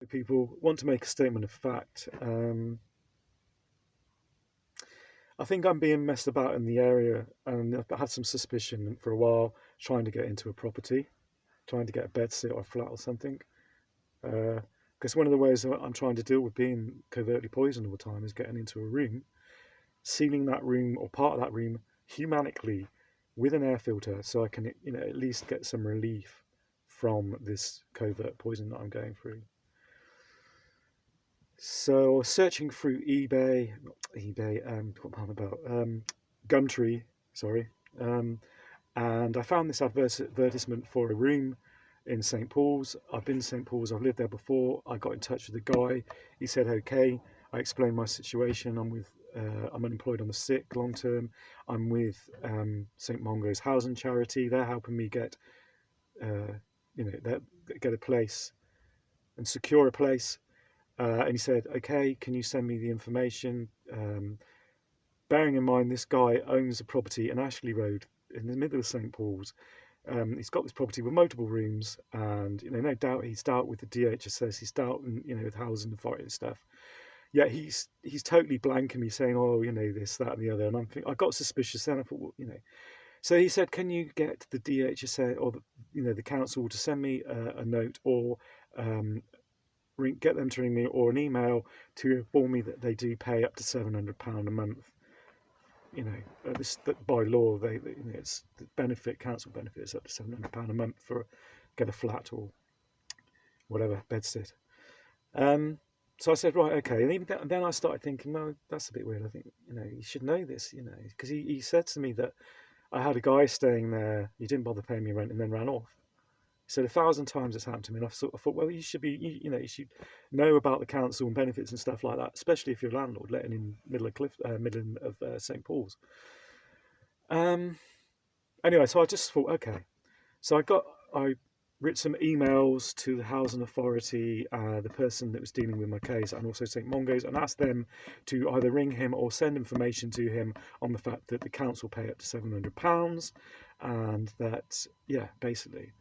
people. Want to make a statement of fact. I think I'm being messed about in the area, and I've had some suspicion for a while, trying to get into a property, trying to get a bed sit or a flat or something. Because one of the ways that I'm trying to deal with being covertly poisoned all the time is getting into a room, sealing that room or part of that room humanically with an air filter, so I can, at least get some relief from this covert poison that I'm going through. So searching through eBay, not eBay, what am I on about? Gumtree, sorry. And I found this advertisement for a room in St. Paul's. I've been to St. Paul's, I've lived there before. I got in touch with the guy. He said, okay. I explained my situation. I'm unemployed on the sick long term. I'm with St. Mungo's housing charity. They're helping me get a place and secure a place. And he said, okay, can you send me the information? Bearing in mind, this guy owns a property in Ashley Road in the middle of St. Paul's. He's got this property with multiple rooms, and no doubt he's dealt with the DHSS, he's dealt with housing authority and stuff. Yet he's totally blanking me, saying, oh, this, that, and the other. And I got suspicious then. I thought, well, So he said, can you get the DHSS or the council to send me a note, or get them to ring me, or an email to inform me that they do pay up to £700 a month. That by law, it's the council benefit is up to £700 a month for get a flat or whatever, bedsit. So I said, right, okay. And even then I started thinking, no, that's a bit weird. I think, you should know this, because he said to me that I had a guy staying there, he didn't bother paying me rent and then ran off. He said 1,000 times it's happened to me, and I thought, well, you should be, you should know about the council and benefits and stuff like that, especially if you're a landlord letting in middle of St. Paul's. Anyway, so I just thought, okay. So I wrote some emails to the housing authority, the person that was dealing with my case, and also St. Mungo's, and asked them to either ring him or send information to him on the fact that the council pay up to £700, and that, basically.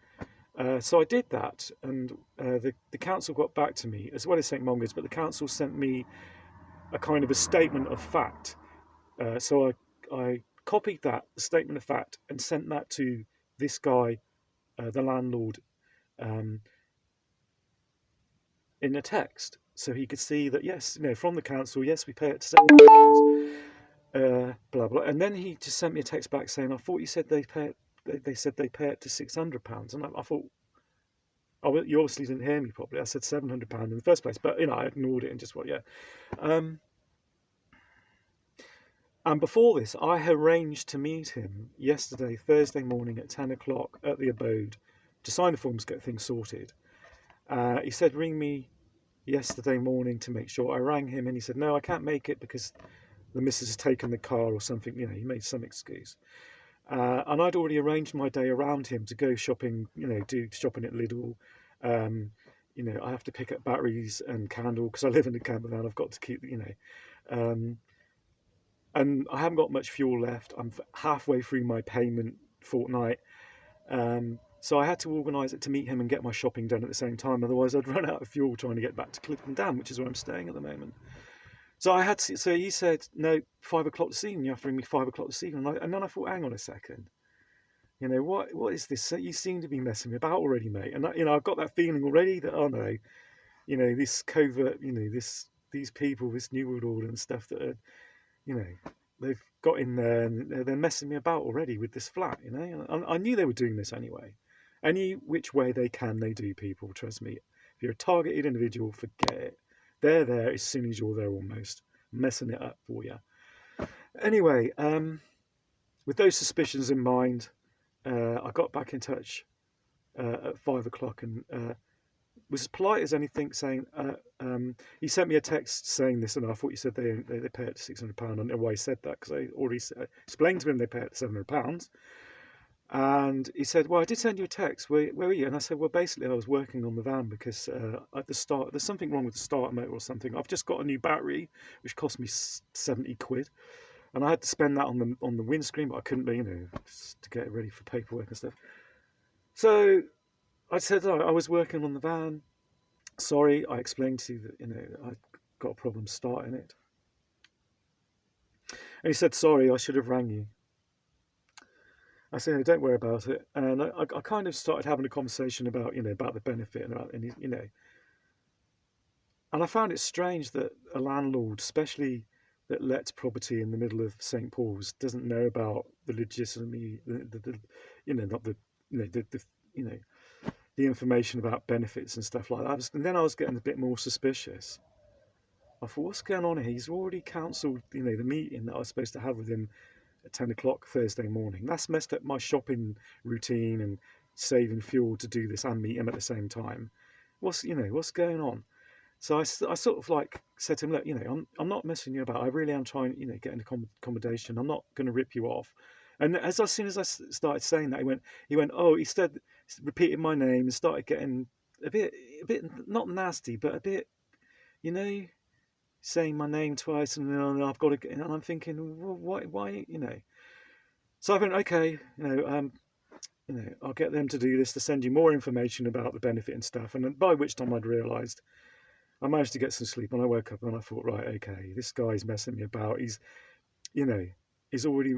So I did that, and the council got back to me, as well as St. Mungo's, but the council sent me a kind of a statement of fact. So I copied that statement of fact and sent that to this guy, the landlord, in a text, so he could see that, yes, from the council, yes, we pay it to £700, blah blah. And then he just sent me a text back saying, I thought you said they pay it. They said they pay it to £600, and I thought, oh, well, you obviously didn't hear me properly. I said £700 in the first place, but I ignored it and just went, yeah. And before this, I had arranged to meet him yesterday, Thursday morning at 10 o'clock at the abode to sign the forms, get things sorted. He said, ring me yesterday morning to make sure. I rang him and he said, no, I can't make it because the missus has taken the car or something. He made some excuse. And I'd already arranged my day around him to go shopping, do shopping at Lidl. I have to pick up batteries and candle because I live in a camper van. I've got to keep, and I haven't got much fuel left. I'm halfway through my payment fortnight. So I had to organise it to meet him and get my shopping done at the same time. Otherwise, I'd run out of fuel trying to get back to Clifton Dam, which is where I'm staying at the moment. So so he said, no, 5 o'clock this evening. You have to ring me 5 o'clock this evening. And then I thought, hang on a second. What is this? You seem to be messing me about already, mate. And I've got that feeling already that, oh no, this covert, these people, this New World Order and stuff that are, they've got in there and they're messing me about already with this flat, And I knew they were doing this anyway. Any which way they can, they do, people. Trust me. If you're a targeted individual, forget it. They're there as soon as you're there, almost messing it up for you. Anyway, with those suspicions in mind, I got back in touch at 5 o'clock and was as polite as anything, saying, he sent me a text saying this, and I thought you said they pay it to £600. I don't know why he said that, because I already explained to him they pay it to £700. And he said, well, I did send you a text. Where were you? And I said, well, basically, I was working on the van because at the start, there's something wrong with the starter motor or something. I've just got a new battery, which cost me £70. And I had to spend that on the windscreen, but I couldn't be, just to get it ready for paperwork and stuff. So I said, I was working on the van. Sorry, I explained to you that, I got a problem starting it. And he said, sorry, I should have rang you. I said, no, don't worry about it. And I kind of started having a conversation about, about the benefit and about, and I found it strange that a landlord, especially that lets property in the middle of St. Paul's, doesn't know about the legitimacy, not the, the you know, the information about benefits and stuff like that. And then I was getting a bit more suspicious. I thought, what's going on here? He's already cancelled, the meeting that I was supposed to have with him at 10 o'clock Thursday morning. That's messed up my shopping routine and saving fuel to do this and meet him at the same time. What's going on? So I sort of like said to him, look, I'm not messing you about. I really am trying, get an accommodation. I'm not going to rip you off. And as soon as I started saying that, he went, oh, he said, repeated my name and started getting a bit not nasty, but a bit, you know, saying my name twice, and I've got to get, and I'm thinking, well, why. So I went, okay, I'll get them to do this to send you more information about the benefit and stuff. And by which time I'd realised I managed to get some sleep, and I woke up and I thought, right, okay, this guy's messing me about. You know, he's already,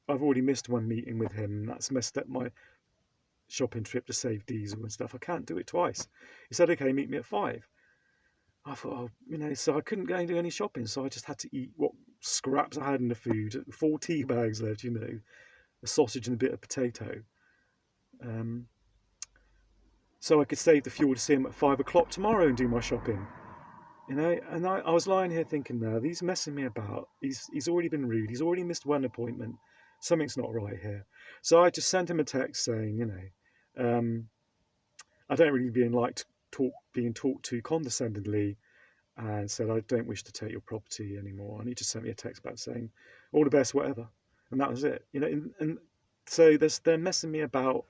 I've already missed one meeting with him, and that's messed up my shopping trip to save diesel and stuff. I can't do it twice. He said, okay, meet me at 5. I thought, so I couldn't go and do any shopping, so I just had to eat what scraps I had in the food. 4 tea bags left, a sausage and a bit of potato. Um, so I could save the fuel to see him at 5 o'clock tomorrow and do my shopping. And I was lying here thinking, no, he's messing me about. He's already been rude. He's already missed one appointment. Something's not right here. So I just sent him a text saying, I don't really being talked to condescendingly, and said, I don't wish to take your property anymore. And he just sent me a text back saying, all the best, whatever. And that was it. And so they're messing me about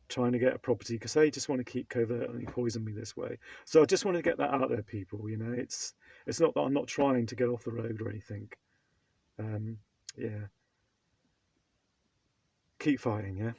trying to get a property because they just want to keep covertly poison me this way. So I just want to get that out there, people. It's not that I'm not trying to get off the road or anything. Yeah, keep fighting, yeah.